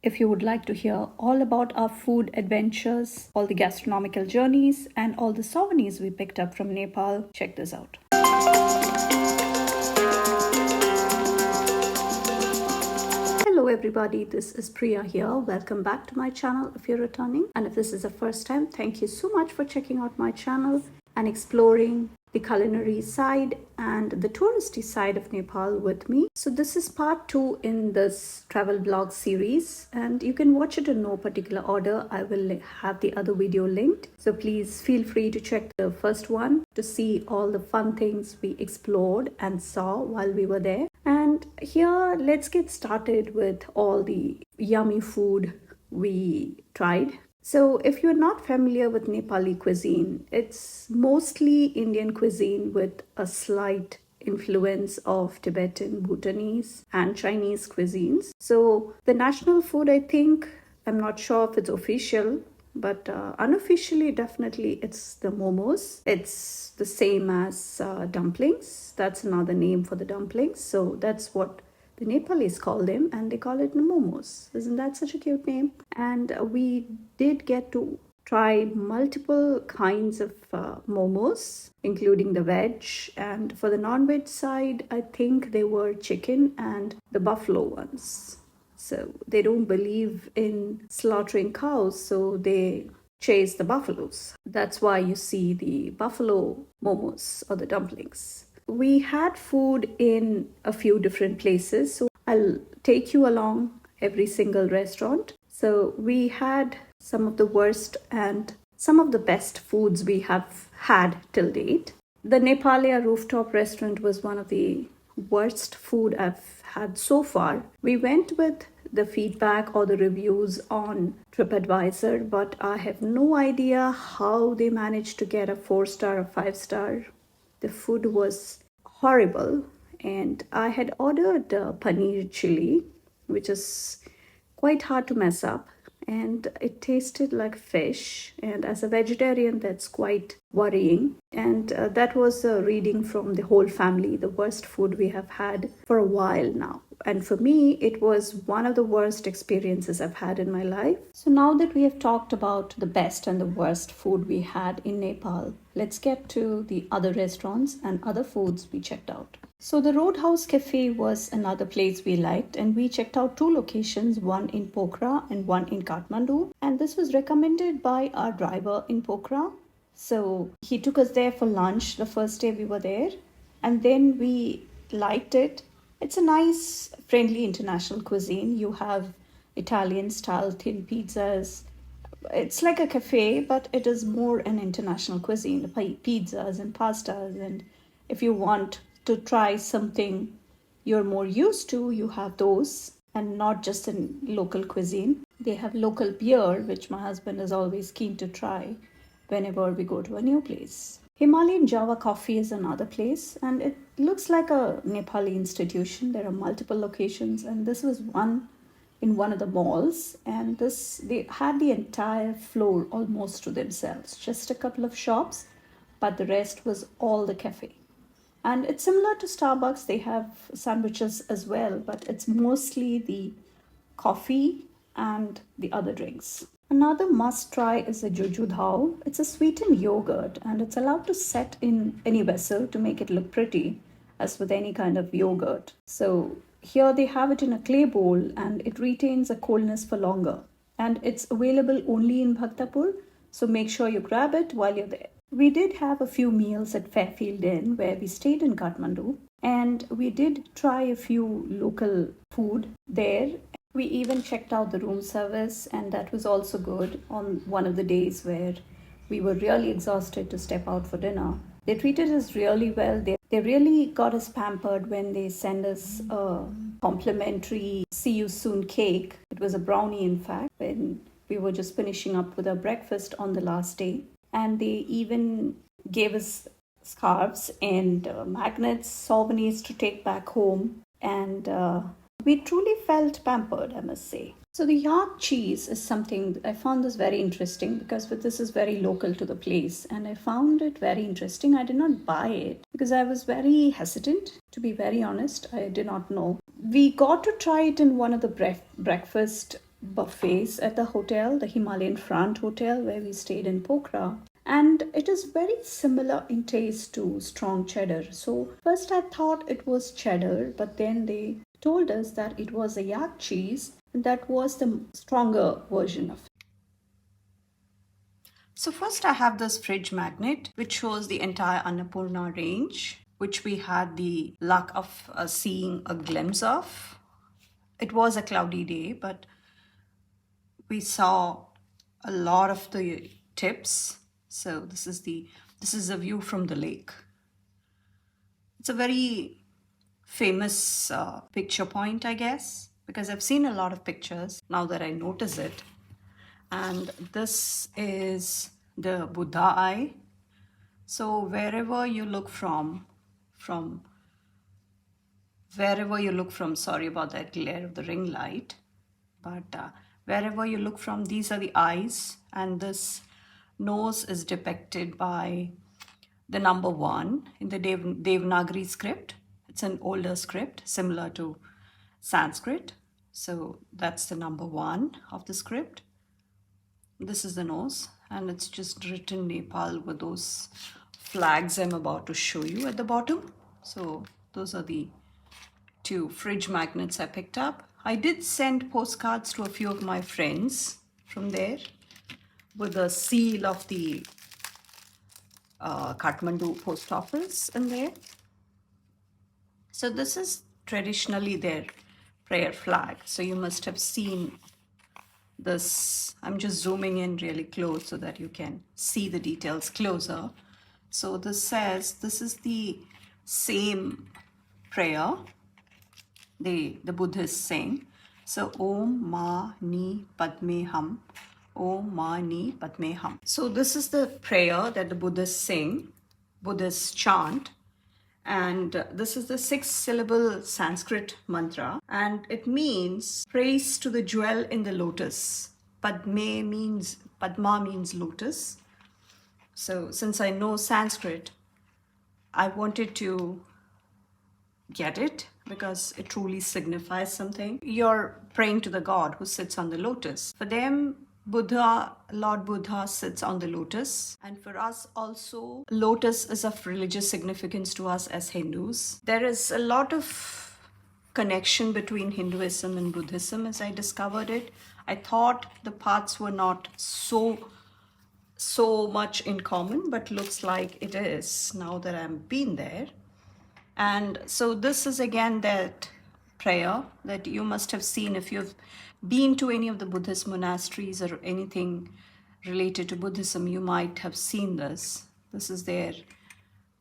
If you would like to hear all about our food adventures, all the gastronomical journeys, and all the souvenirs we picked up from Nepal, check this out. Hello everybody, this is Priya here. Welcome back to my channel if you're returning. And if this is the first time, thank you so much for checking out my channel and exploring the culinary side and the touristy side of Nepal with me. So this is part 2 in this travel vlog series, and you can watch it in no particular order. I will have the other video linked, so please feel free to check the first one to see all the fun things we explored and saw while we were there. And here, let's get started with all the yummy food we tried. So if you're not familiar with Nepali cuisine, it's mostly Indian cuisine with a slight influence of Tibetan, Bhutanese, and Chinese cuisines. So the national food, I think, I'm not sure if it's official, but unofficially, definitely it's the momos. It's the same as dumplings. That's another name for the dumplings. So that's what the Nepalis call them, and they call it momos. Isn't that such a cute name? And we did get to try multiple kinds of momos, including the veg. And for the non-veg side, I think they were chicken and the buffalo ones. So they don't believe in slaughtering cows, so they chase the buffaloes. That's why you see the buffalo momos or the dumplings. We had food in a few different places, so I'll take you along every single restaurant. So we had some of the worst and some of the best foods we have had till date. The Nepalia rooftop restaurant was one of the worst food I've had so far. We went with the feedback or the reviews on TripAdvisor, but I have no idea how they managed to get a 4-star or 5-star. The food was horrible, and I had ordered paneer chili, which is quite hard to mess up, and it tasted like fish, and as a vegetarian that's quite worrying. And that was a reading from the whole family, the worst food we have had for a while now. And for me, it was one of the worst experiences I've had in my life. So now that we have talked about the best and the worst food we had in Nepal, let's get to the other restaurants and other foods we checked out. So the Roadhouse Cafe was another place we liked, and we checked out 2 locations, one in Pokhara and one in Kathmandu. And this was recommended by our driver in Pokhara. So he took us there for lunch the first day we were there, and then we liked it. It's a nice, friendly international cuisine. You have Italian style thin pizzas. It's like a cafe, but it is more an international cuisine. The pizzas and pastas, and if you want to try something you're more used to, you have those, and not just in local cuisine. They have local beer, which my husband is always keen to try whenever we go to a new place. Himalayan Java Coffee is another place, and it looks like a Nepali institution. There are multiple locations, and this was one in one of the malls, and they had the entire floor almost to themselves. Just a couple of shops, but the rest was all the cafe. And it's similar to Starbucks. They have sandwiches as well, but it's mostly the coffee and the other drinks. Another must try is a Jojo Dhao. It's a sweetened yogurt, and it's allowed to set in any vessel to make it look pretty, as with any kind of yogurt. So here they have it in a clay bowl, and it retains a coldness for longer. And it's available only in Bhaktapur, so make sure you grab it while you're there. We did have a few meals at Fairfield Inn, where we stayed in Kathmandu, and we did try a few local food there. We even checked out the room service, and that was also good on one of the days where we were really exhausted to step out for dinner. They treated us really well. They really got us pampered when they sent us a complimentary see you soon cake. It was a brownie, in fact, when we were just finishing up with our breakfast on the last day. And they even gave us scarves and magnets, souvenirs to take back home. And we truly felt pampered, I must say. So the yak cheese is something I found this very interesting, because this is very local to the place, and I found it very interesting. I did not buy it because I was very hesitant, to be very honest. I did not know. We got to try it in one of the breakfast buffets at the hotel, the Himalayan Front Hotel where we stayed in Pokhara. And it is very similar in taste to strong cheddar. So first I thought it was cheddar, but then they told us that it was a yak cheese, and that was the stronger version of it. So first I have this fridge magnet which shows the entire Annapurna range, which we had the luck of seeing a glimpse of. It was a cloudy day, but we saw a lot of the tips. So this is a view from the lake. It's a very famous picture point, I guess, because I've seen a lot of pictures now that I notice it. And this is the Buddha eye. So wherever you look from wherever you look from, sorry about that glare of the ring light, but wherever you look from, these are the eyes, and this nose is depicted by the number 1 in the Devanagari script. It's an older script similar to Sanskrit. So that's the number 1 of the script. This is the nose, and it's just written Nepal with those flags I'm about to show you at the bottom. So those are the 2 fridge magnets I picked up. I did send postcards to a few of my friends from there with the seal of the Kathmandu post office in there. So this is traditionally their prayer flag. So you must have seen this. I'm just zooming in really close so that you can see the details closer. So this says, this is the same prayer the Buddhists saying. So Om Ma Ni Padme Hum, Om Ma Ni Padme Hum. So this is the prayer that the Buddhists sing, Buddhists chant. And this is the 6-syllable Sanskrit mantra, and it means praise to the jewel in the lotus. Padma means lotus. So since I know Sanskrit, I wanted to get it because it truly signifies something. You're praying to the God who sits on the lotus. For them, Lord Buddha sits on the lotus. And for us also, lotus is of religious significance to us as Hindus. There is a lot of connection between Hinduism and Buddhism as I discovered it. I thought the paths were not so much in common, but looks like it is now that I've been there. And so this is again that prayer that you must have seen if you've been to any of the Buddhist monasteries or anything related to Buddhism. You might have seen this. This is their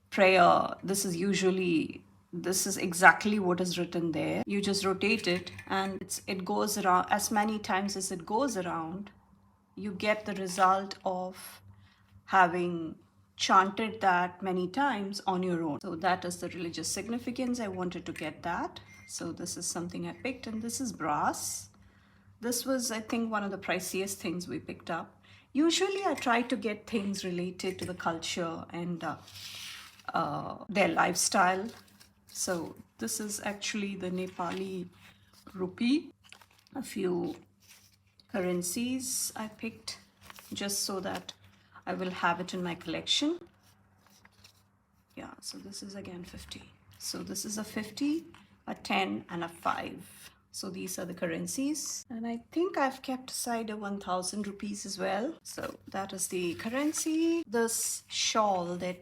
prayer. This is exactly what is written there. You just rotate it and it goes around. As many times as it goes around, you get the result of having chanted that many times on your own. So that is the religious significance. I wanted to get that. So this is something I picked, and this is brass. This was, I think, one of the priciest things we picked up. Usually I try to get things related to the culture and their lifestyle. So this is actually the Nepali rupee. A few currencies I picked just so that I will have it in my collection. Yeah, so this is again 50. So this is a 50, a 10, and a 5. So these are the currencies. And I think I've kept aside a 1,000 rupees as well. So that is the currency. This shawl, the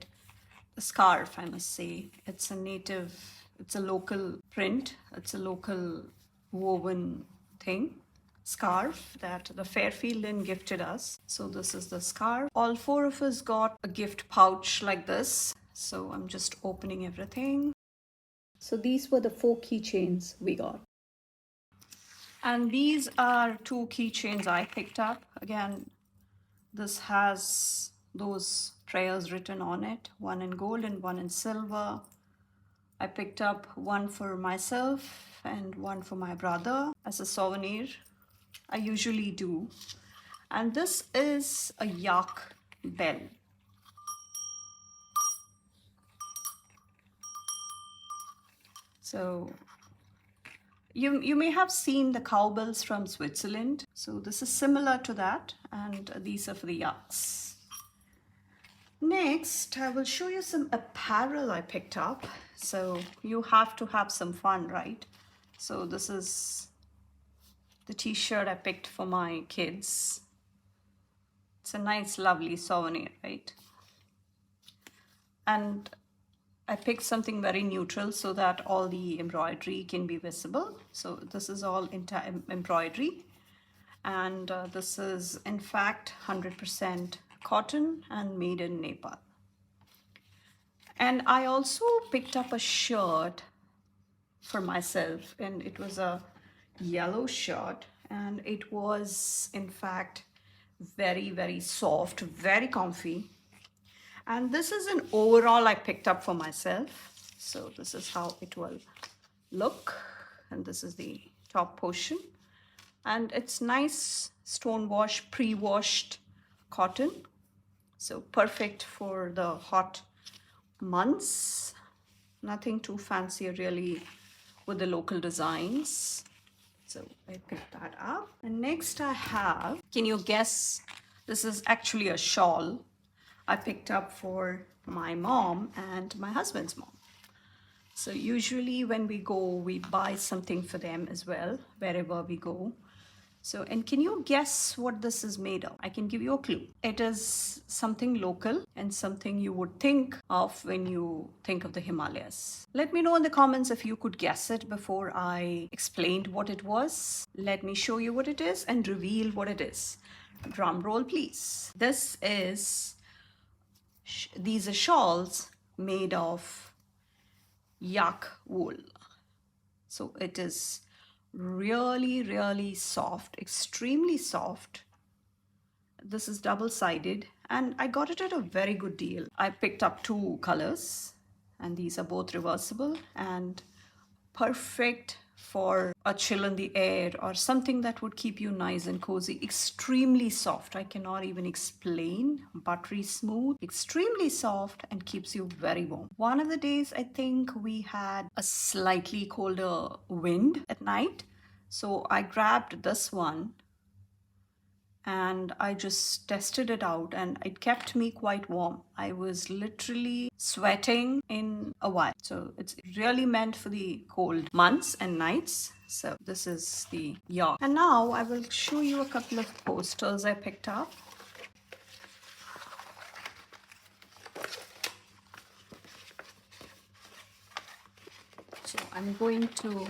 scarf, I must say, it's a local print. It's a local woven thing. Scarf that the Fairfield Inn gifted us. So this is the scarf. All 4 of us got a gift pouch like this. So I'm just opening everything. So these were the 4 keychains we got. And these are 2 keychains I picked up. Again, this has those prayers written on it, one in gold and one in silver. I picked up one for myself and one for my brother as a souvenir. I usually do. And this is a yak bell. So you may have seen the cowbells from Switzerland. So this is similar to that, and these are for the yucks. Next, I will show you some apparel I picked up. So you have to have some fun, right? So this is the t-shirt I picked for my kids. It's a nice, lovely souvenir, right? And I picked something very neutral so that all the embroidery can be visible. So this is all embroidery. And this is in fact 100% cotton and made in Nepal. And I also picked up a shirt for myself, and it was a yellow shirt, and it was in fact very, very soft, very comfy. And this is an overall I picked up for myself. So this is how it will look, and this is the top portion, and it's nice stone wash, pre-washed cotton, so perfect for the hot months. Nothing too fancy really with the local designs. So I picked that up. And next I have, can you guess, this is actually a shawl I picked up for my mom and my husband's mom. So usually when we go, we buy something for them as well, wherever we go. So, and can you guess what this is made of? I can give you a clue. It is something local and something you would think of when you think of the Himalayas. Let me know in the comments if you could guess it before I explained what it was. Let me show you what it is and reveal what it is. Drum roll, please. This is, these are shawls made of yak wool. So it is really, really soft, extremely soft. This is double-sided, and I got it at a very good deal. I picked up 2 colors, and these are both reversible and perfect for a chill in the air or something that would keep you nice and cozy. Extremely soft. I cannot even explain. Buttery smooth, extremely soft, and keeps you very warm. One of the days I think we had a slightly colder wind at night, so I grabbed this one and I just tested it out, and it kept me quite warm. I was literally sweating in a while. So it's really meant for the cold months and nights. So this is the yarn. And now I will show you a couple of posters I picked up. So I'm going to,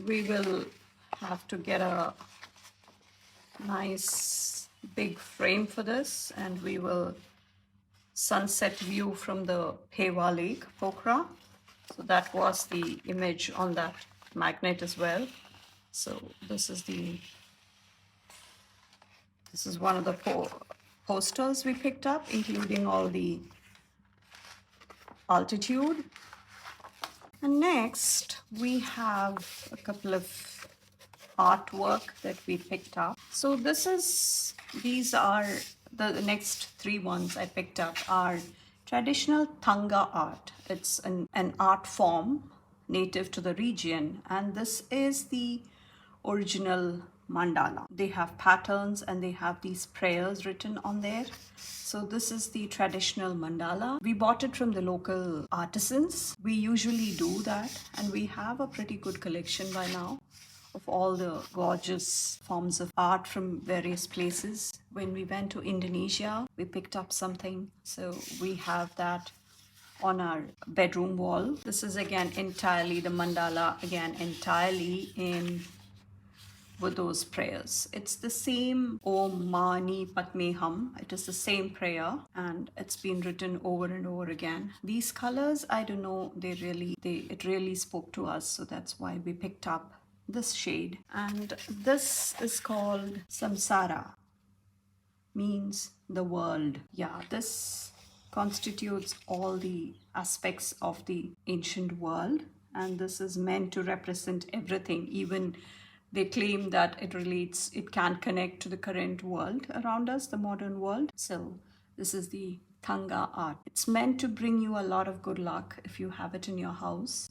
we will have to get a nice big frame for this, and we will sunset view from the Pewa Lake, Pokhara. So that was the image on that magnet as well. So this is one of the posters we picked up, including all the altitude. And next we have a couple of artwork that we picked up. So these are the next 3 ones I picked up are traditional Thanga art. It's an art form native to the region, and this is the original mandala. They have patterns and they have these prayers written on there. So this is the traditional mandala. We bought it from the local artisans. We usually do that, and we have a pretty good collection by now of all the gorgeous forms of art from various places. When we went to Indonesia, we picked up something. So we have that on our bedroom wall. This is again entirely the mandala, again entirely in with those prayers. It's the same Om Mani Padme Hum. It is the same prayer, and it's been written over and over again. These colors, I don't know, it really spoke to us, so that's why we picked up this shade. And this is called Samsara, means the world. Yeah, this constitutes all the aspects of the ancient world, and this is meant to represent everything. Even they claim that it can connect to the current world around us, the modern world. So this is the Thanga art. It's meant to bring you a lot of good luck if you have it in your house.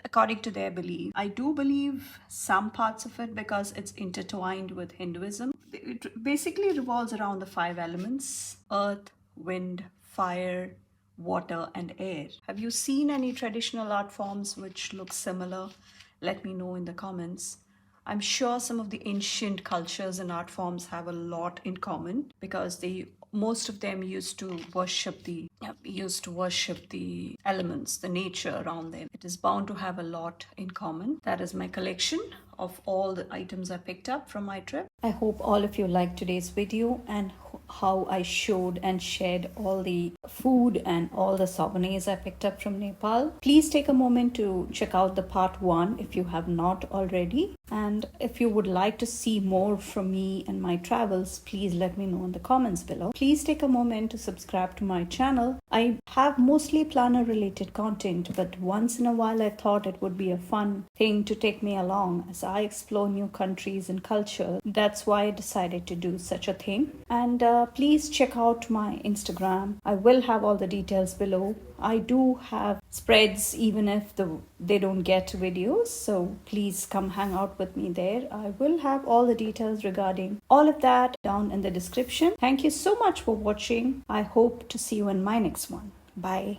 according to their belief. I do believe some parts of it because it's intertwined with Hinduism. It basically revolves around the five elements: earth, wind, fire, water, and air. Have you seen any traditional art forms which look similar? Let me know in the comments. I'm sure some of the ancient cultures and art forms have a lot in common because most of them used to worship the elements, the nature around them. It is bound to have a lot in common. That is my collection of all the items I picked up from my trip. I hope all of you liked today's video and how I showed and shared all the food and all the souvenirs I picked up from Nepal. Please take a moment to check out the part 1 if you have not already. And if you would like to see more from me and my travels, please let me know in the comments below. Please take a moment to subscribe to my channel. I have mostly planner related content, but once in a while I thought it would be a fun thing to take me along as I explore new countries and culture. That's why I decided to do such a thing. And please check out my Instagram. I will have all the details below. I do have spreads even if they don't get videos, so please come hang out with me there. I will have all the details regarding all of that down in the description. Thank you so much for watching. I hope to see you in my next one. Bye.